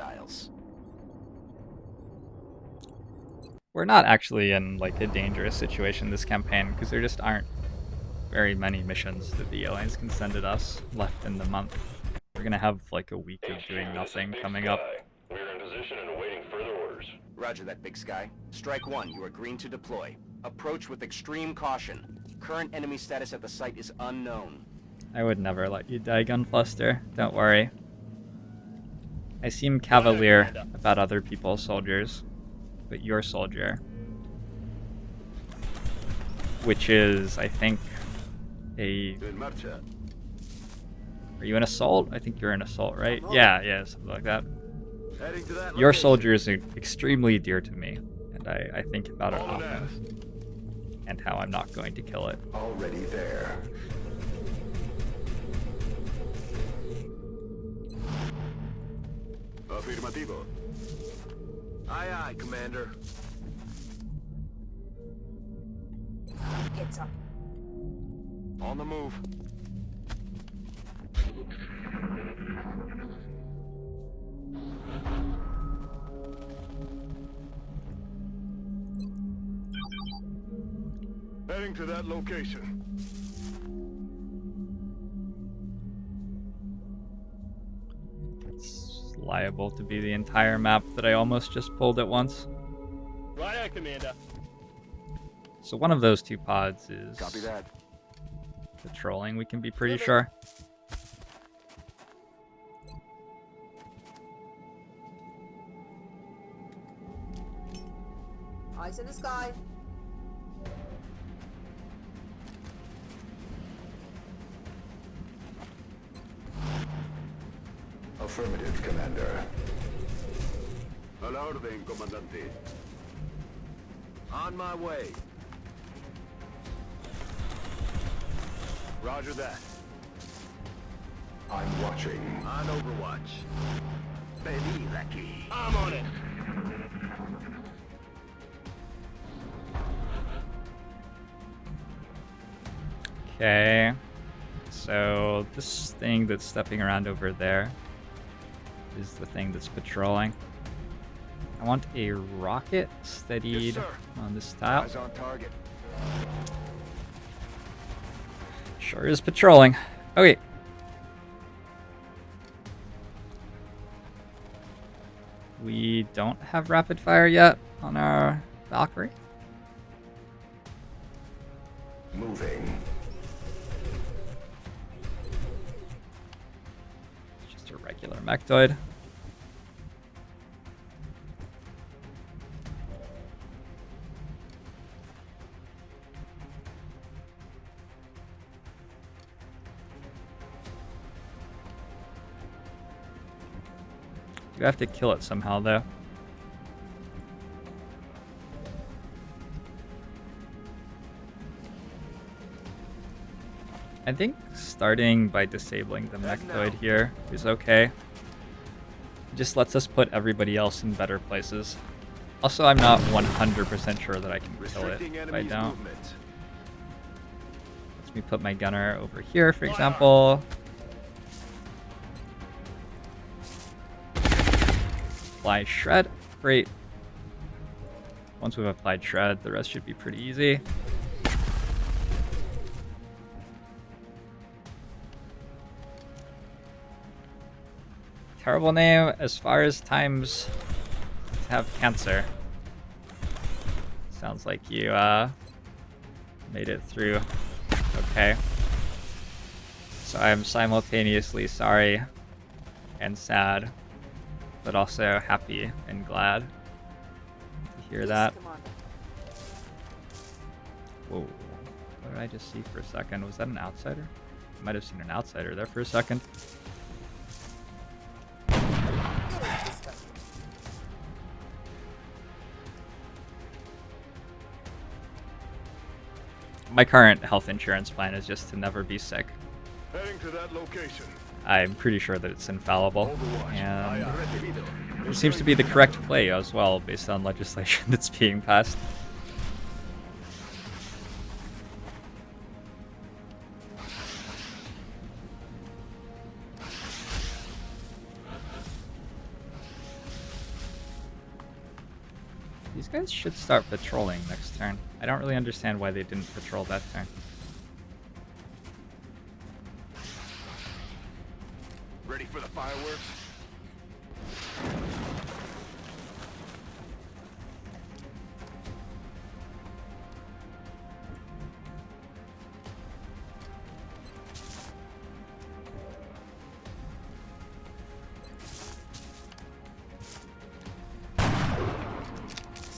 hostiles. We're not actually in like a dangerous situation this campaign because there just aren't very many missions that the aliens can send at us left in the month. We're gonna have like a week of doing nothing coming up. We are in position and awaiting further orders. Roger that, Big Sky. Strike 1, you are green to deploy. Approach with extreme caution. Current enemy status at the site is unknown. I would never let you die, Gunfluster. Don't worry. I seem cavalier about other people's soldiers, but your soldier, which is, I think, a... Are you an assault? I think you're an assault, right? Yeah, something like that. Your soldier is extremely dear to me, and I think about it often, and how I'm not going to kill it. Already there. Affirmativo. Aye, Commander. It's up. On the move. Heading to that location. It's liable to be the entire map that I almost just pulled at once. Right on, Commander. So one of those two pods is Copy that. patrolling, we can be pretty sure. Eyes in the sky. Affirmative, Commander. A la orden, comandante. On my way. Roger that. I'm watching. On Overwatch. Vení aquí. I'm on it. Okay. So this thing that's stepping around over there is the thing that's patrolling. I want a rocket steadied on this tile. Eyes on target. Sure is patrolling. Okay. We don't have rapid fire yet on our Valkyrie. Moving. It's just a regular mechtoid. You have to kill it somehow, though. I think starting by disabling the mechtoid here is okay. It just lets us put everybody else in better places. Also, I'm not 100% sure that I can kill it if I don't. Let me put my gunner over here, for example. Apply shred. Great. Once we've applied shred, the rest should be pretty easy. Terrible name as far as times to have cancer. Sounds like you made it through okay. So I'm simultaneously sorry and sad, but also happy and glad to hear that. Whoa. What did I just see for a second? Was that an outsider? I might have seen an outsider there for a second. My current health insurance plan is just to never be sick. Heading to that location. I'm pretty sure that it's infallible, and it seems to be the correct play as well, based on legislation that's being passed. These guys should start patrolling next turn. I don't really understand why they didn't patrol that turn. Ready for the fireworks?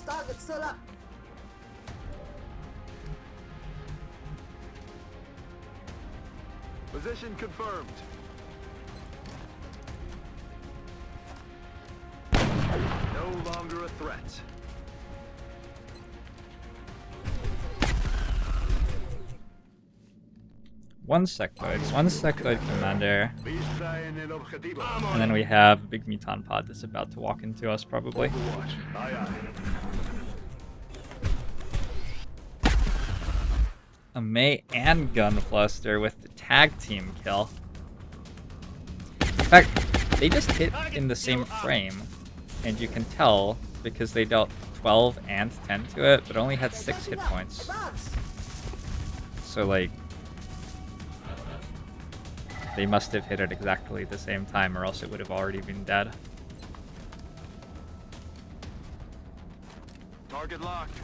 Target set up. Position confirmed. No longer a threat. One sectoid commander, Vista en el objetivo. and then we have a big Meton pod that's about to walk into us probably. Overwatch. Aye, aye. A May and Gunfluster with the tag team kill. In fact, they just hit in the same frame, and you can tell because they dealt 12 and 10 to it, but only had 6 hit points. So, like, they must have hit at exactly the same time, or else it would have already been dead. Target locked.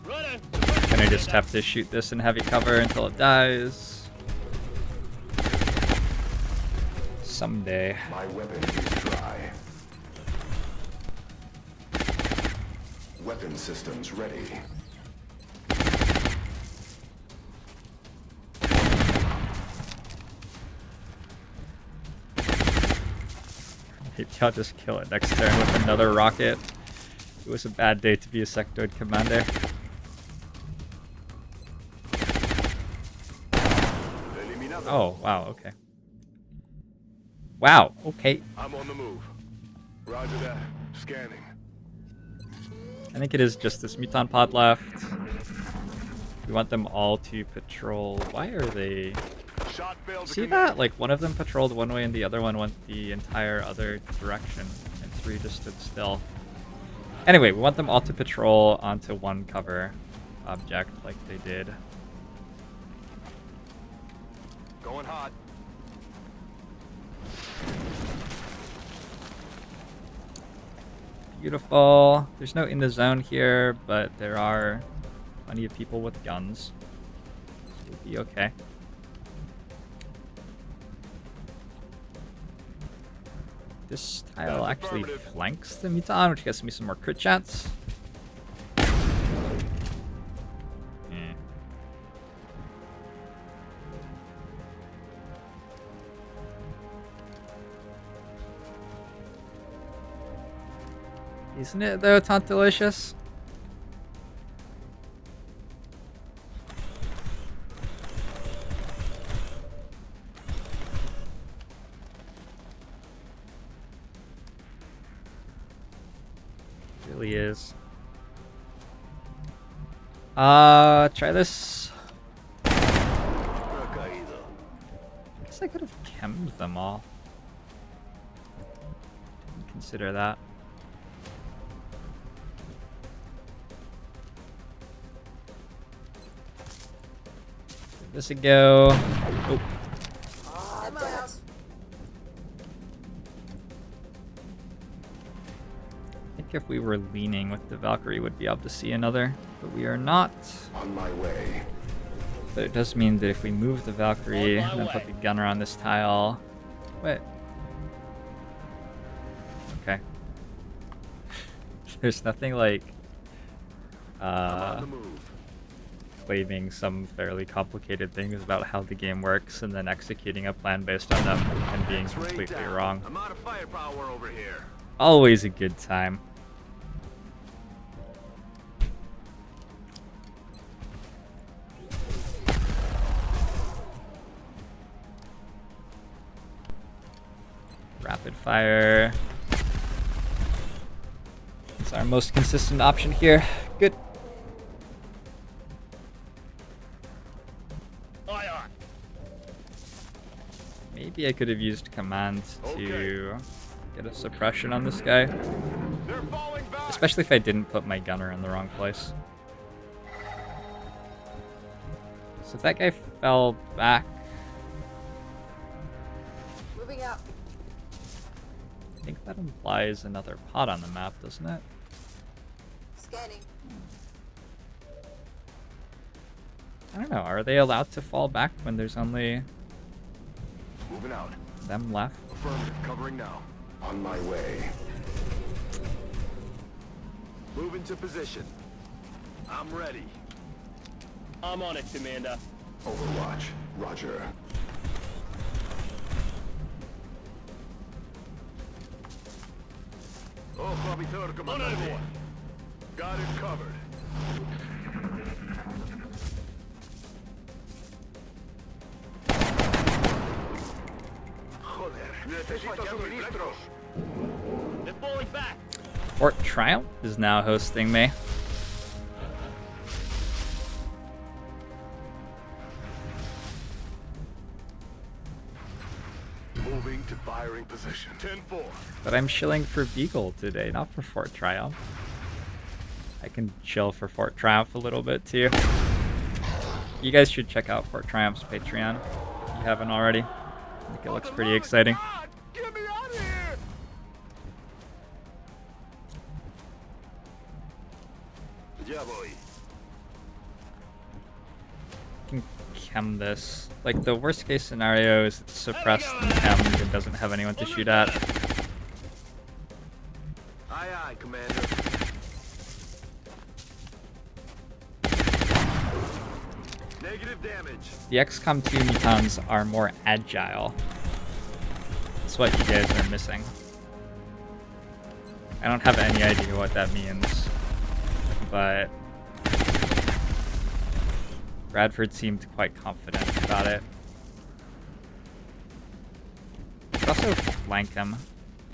Running. Gonna just have to shoot this in heavy cover until it dies. Someday. My weapon is dry. Weapon systems ready. Maybe I'll just kill it next turn with another rocket. It was a bad day to be a sectoid commander. Eliminado. Oh, wow, okay. Wow, okay. I'm on the move. Roger that. Scanning. I think it is just this Meton pod left. We want them all to patrol. Why are they... Shot failed to See connect. that? Like, one of them patrolled one way and the other one went the entire other direction. And 3 just stood still. Anyway, we want them all to patrol onto one cover object like they did. Going hot. Beautiful. There's no in the zone here, but there are plenty of people with guns. So we'll be okay. This tile That's actually affirmative. flanks the Meton, which gets me some more crit chance. Hmm. Isn't it though, Tantalicious? Really is. Try this. Recaído. I guess I could have chemmed them all. Didn't consider that. Give this a go. Oh, I'm out. I think if we were leaning with the Valkyrie, would be able to see another, but we are not. On my way. But it does mean that if we move the Valkyrie On my and then put way. the gunner on this tile. Wait. Okay. There's nothing like I'm on the move. claiming some fairly complicated things about how the game works and then executing a plan based on them and being X-ray completely down. wrong. I'm out of firepower over here. Always a good time. Rapid fire. It's our most consistent option here. Good. fire. Maybe I could have used command to Okay. get a suppression on this guy. They're falling back. Especially if I didn't put my gunner in the wrong place. So if that guy fell back, Moving out. I think that implies another pod on the map, doesn't it? Scanning. I don't know. Are they allowed to fall back when there's only Moving out. them left? Affirmative. Covering now. On my way. Move into position. I'm ready. I'm on it, Commander. Overwatch. Roger. Oh, Fabitor, comandante. Got it covered. Joder, necesito suministros. They're falling back. Fort Triumph is now hosting me. Moving to firing position. 10-4. But I'm chilling for Beagle today, not for Fort Triumph. I can chill for Fort Triumph a little bit too. You guys should check out Fort Triumph's Patreon if you haven't already. I think it looks pretty exciting. God, get me out of here! Ya voy. I can chem this. Like, the worst case scenario is it's suppressed and chemmed and doesn't have anyone to shoot at. Aye, aye, Commander. Negative damage. The XCOM 2 Metons are more agile. That's what you guys are missing. I don't have any idea what that means, but Bradford seemed quite confident about it. Let's also flank him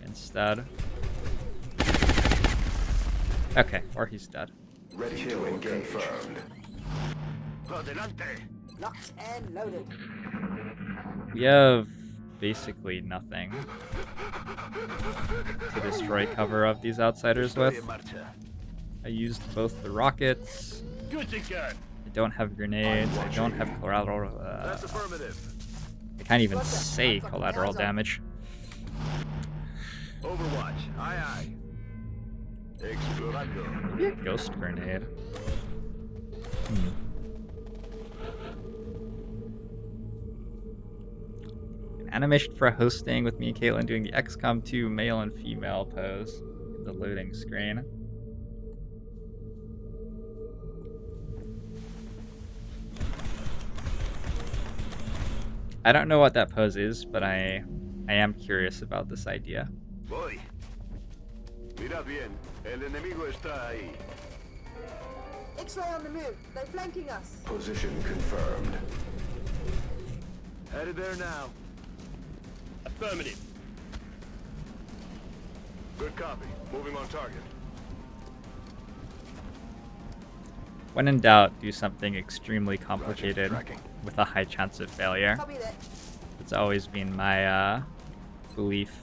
instead. Okay, or he's dead. Ready to engage. Confirmed. Adelante. Locked and loaded. We have basically nothing to destroy cover of these outsiders with. I used both the rockets. Good to go. I don't have grenades. I don't have collateral. That's affirmative. I can't even say collateral damage. Overwatch. Aye, aye. Explorando. Maybe a ghost grenade. An animation for hosting with me and Caitlin doing the XCOM 2 male and female pose in the loading screen. I don't know what that pose is, but I am curious about this idea. Voy. Mira bien. El enemigo está ahí. X-ray on the move. They're flanking us. Position confirmed. Headed there now. Affirmative. Good copy. Moving on target. When in doubt, do something extremely complicated Tracking. with a high chance of failure. Copy that. It's always been my belief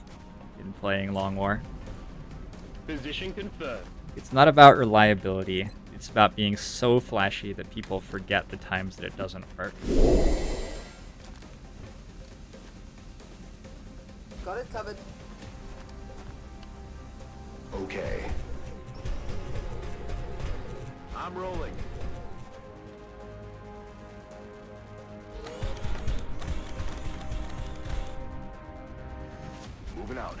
in playing Long War. Position confirmed. It's not about reliability. It's about being so flashy that people forget the times that it doesn't work. Got it covered. Okay. I'm rolling. Moving out.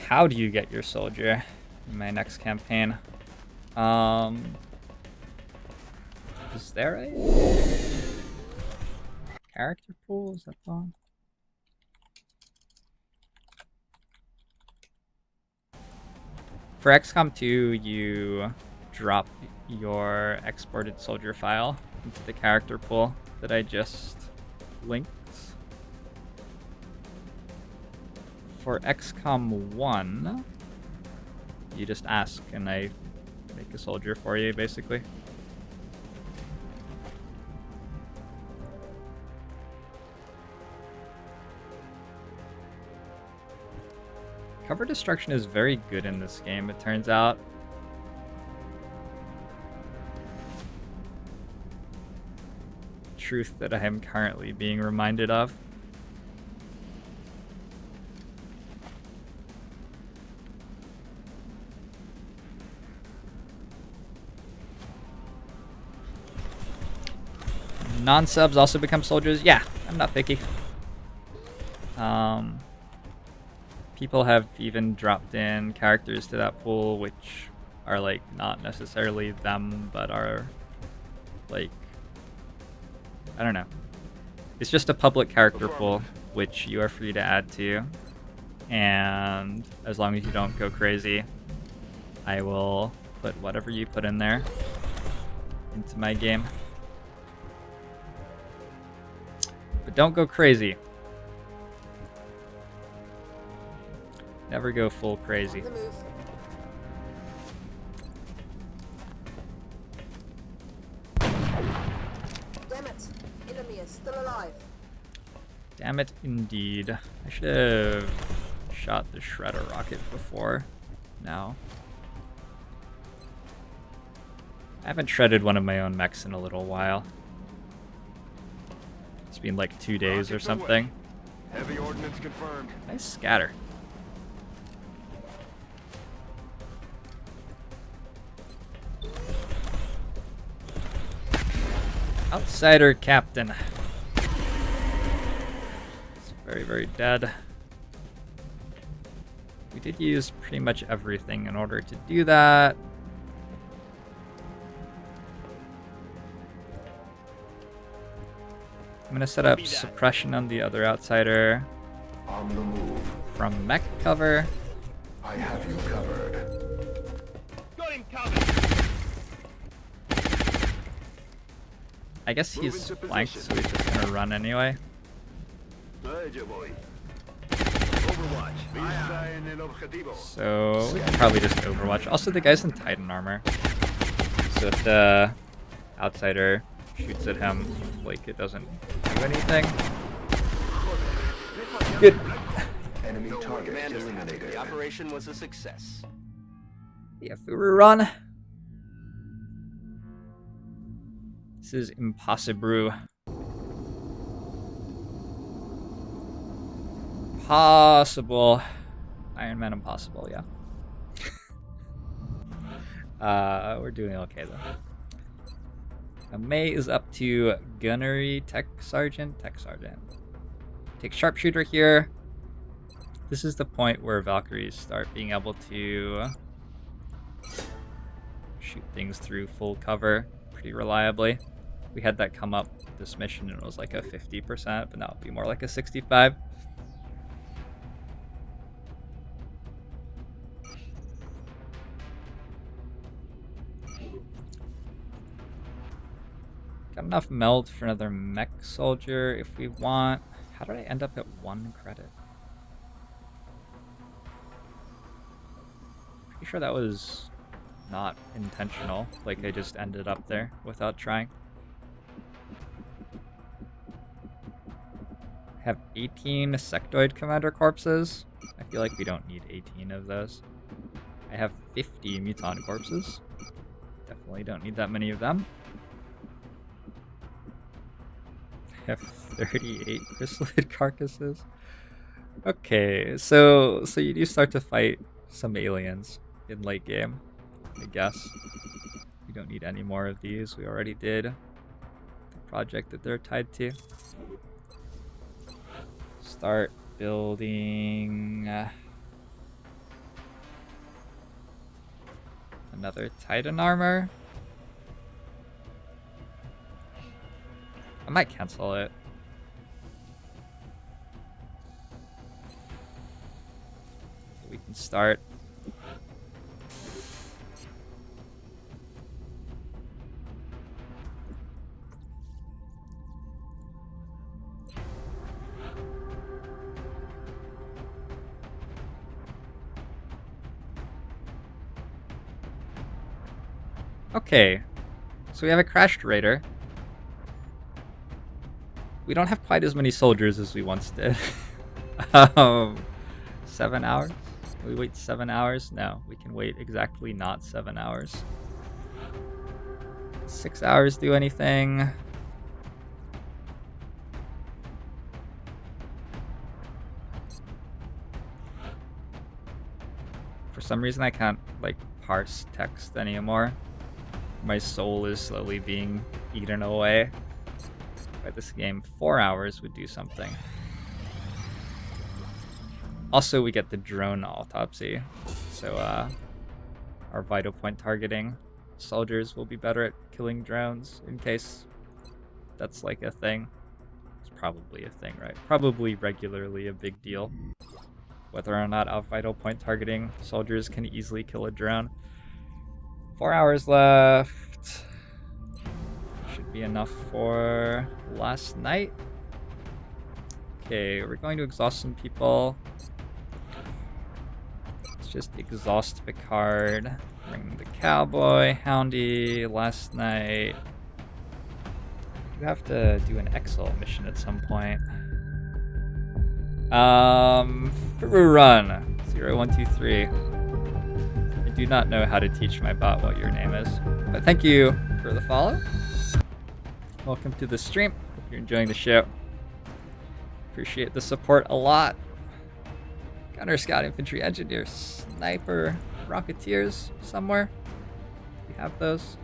How do you get your soldier in my next campaign? Is there a character pool? Is that the one? For XCOM 2, you drop your exported soldier file into the character pool that I just linked. For XCOM 1, you just ask and I make a soldier for you, basically. Cover destruction is very good in this game, it turns out. Truth that I am currently being reminded of. Non-subs also become soldiers. Yeah, I'm not picky. People have even dropped in characters to that pool, which are like not necessarily them, but are like, I don't know. It's just a public character pool, which you are free to add to. And as long as you don't go crazy, I will put whatever you put in there into my game. But don't go crazy. Never go full crazy. On the move. Damn it. Enemy is still alive. Damn it, indeed. I should have shot the shredder rocket before now. I haven't shredded one of my own mechs in a little while. It's been like 2 days or something. Heavy ordnance confirmed. Nice scatter. Outsider captain. It's very, very dead. We did use pretty much everything in order to do that. I'm gonna set up suppression on the other outsider On the move. from mech cover. I have you covered. Got him covered. I guess Move he's into flanked, position. so he's just gonna run anyway. Ahí yo voy. Overwatch. Vista en el objetivo. So we can probably just overwatch. Also, the guy's in Titan armor. So if the outsider shoots at him, like, it doesn't do anything. Good. Enemy target Commander's happy. eliminated. The operation was a success. Yeah, Furu run. This is impossible. Possible. Ironman impossible, yeah. We're doing okay though. Now May is up to gunnery tech sergeant. Take sharpshooter here. This is the point where Valkyries start being able to shoot things through full cover pretty reliably. We had that come up this mission and it was like a 50%, but now it'll be more like a 65. Got enough meld for another mech soldier if we want. How did I end up at 1 credit? Pretty sure that was not intentional. Like I just ended up there without trying. I have 18 sectoid commander corpses. I feel like we don't need 18 of those. I have 50 muton corpses. Definitely don't need that many of them. I have 38 chrysalid carcasses. Okay, so you do start to fight some aliens in late game, I guess. We don't need any more of these. We already did the project that they're tied to. Start building another Titan armor. I might cancel it. We can start. Okay, so we have a crashed raider. We don't have quite as many soldiers as we once did. 7 hours? Can we wait 7 hours? No, we can wait exactly not 7 hours. 6 hours do anything? For some reason I can't, like, parse text anymore. My soul is slowly being eaten away by this game. 4 hours would do something. Also, we get the drone autopsy, so our vital point targeting soldiers will be better at killing drones in case that's like a thing. It's probably a thing, right? Probably regularly a big deal. Whether or not our vital point targeting soldiers can easily kill a drone. 4 hours left. Should be enough for last night. Okay, we're going to exhaust some people. Let's just exhaust Picard. Bring the cowboy, Houndy, last night. You have to do an Excel mission at some point. Furu Run 0123. I do not know how to teach my bot what your name is, but thank you for the follow. Welcome to the stream. Hope you're enjoying the show. Appreciate the support a lot. Gunner, Scout, Infantry, Engineer, Sniper, Rocketeers somewhere. We have those.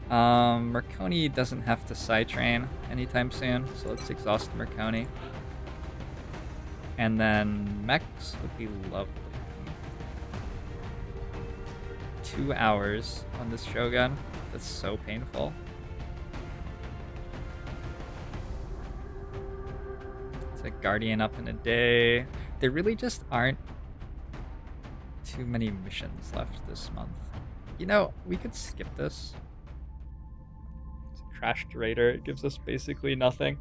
Marconi doesn't have to Psytrain anytime soon, so let's exhaust Marconi. And then mechs would be lovely. 2 hours on this Shogun. That's so painful. It's a Guardian up in a day. There really just aren't too many missions left this month. You know, we could skip this. It's a crashed raider. It gives us basically nothing.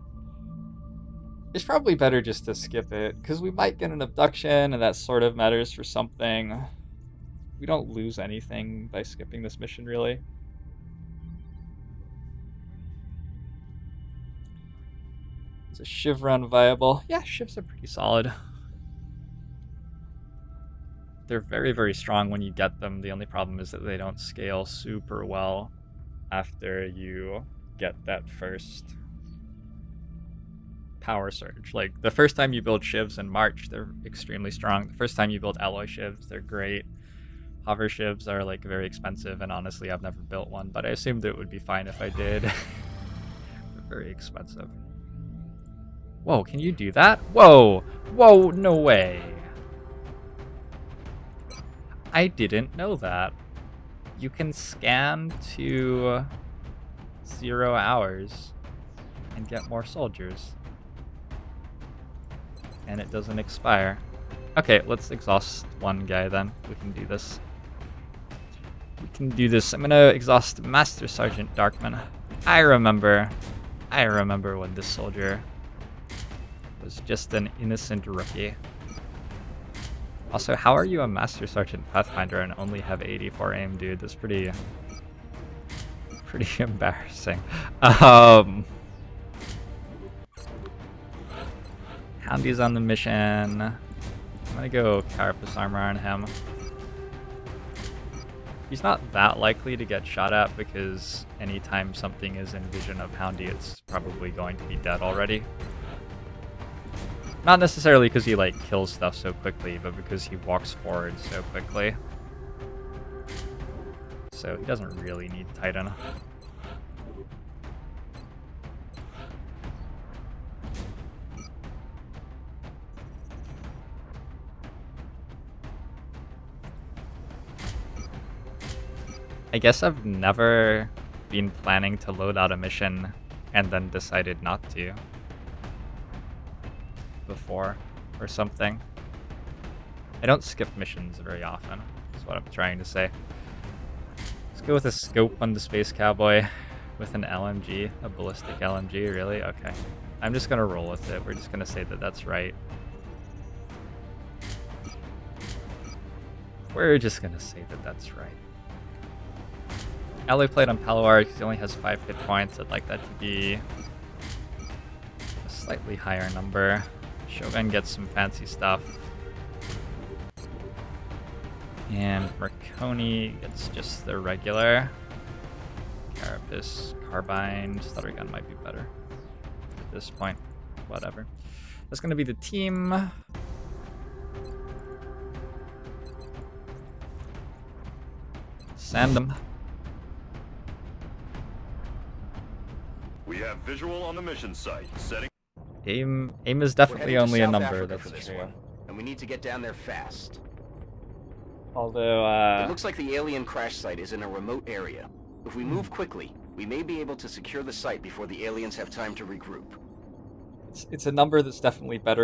It's probably better just to skip it, because we might get an abduction, and that sort of matters for something. We don't lose anything by skipping this mission, really. Is a Shiv run viable? Yeah, Shivs are pretty solid. They're very, very strong when you get them. The only problem is that they don't scale super well after you get that first power surge. Like, the first time you build Shivs in March, they're extremely strong. The first time you build alloy Shivs, they're great. Hover Shivs are, like, very expensive, and honestly, I've never built one, but I assumed it would be fine if I did. They're very expensive. Whoa, can you do that? Whoa! Whoa, no way! I didn't know that. You can scan to 0 hours and get more soldiers. And it doesn't expire. Okay, let's exhaust one guy then. We can do this. We can do this. I'm gonna exhaust Master Sergeant Darkman. I remember when this soldier was just an innocent rookie. Also, how are you a Master Sergeant Pathfinder and only have 84 aim, dude? That's pretty embarrassing. Houndy's on the mission. I'm gonna go Carapace Armor on him. He's not that likely to get shot at because anytime something is in vision of Houndy, it's probably going to be dead already. Not necessarily because he, like, kills stuff so quickly, but because he walks forward so quickly. So he doesn't really need Titan. I guess I've never been planning to load out a mission and then decided not to before or something. I don't skip missions very often, is what I'm trying to say. Let's go with a scope on the Space Cowboy with an LMG, a ballistic LMG, really? Okay. I'm just gonna roll with it. We're just gonna say that that's right. We're just gonna say that that's right. Alloy plate on Palawar, he only has 5 hit points. I'd like that to be a slightly higher number. Shogun gets some fancy stuff. And Marconi gets just the regular. Carapace, Carbine, Stutter Gun might be better at this point. Whatever. That's going to be the team. Send them. We have visual on the mission site. Setting. Aim is We're definitely heading to only a South number, Africa that's for this true. one, and we need to get down there fast. Although, It looks like the alien crash site is in a remote area. If we move quickly, we may be able to secure the site before the aliens have time to regroup. it's a number that's definitely better if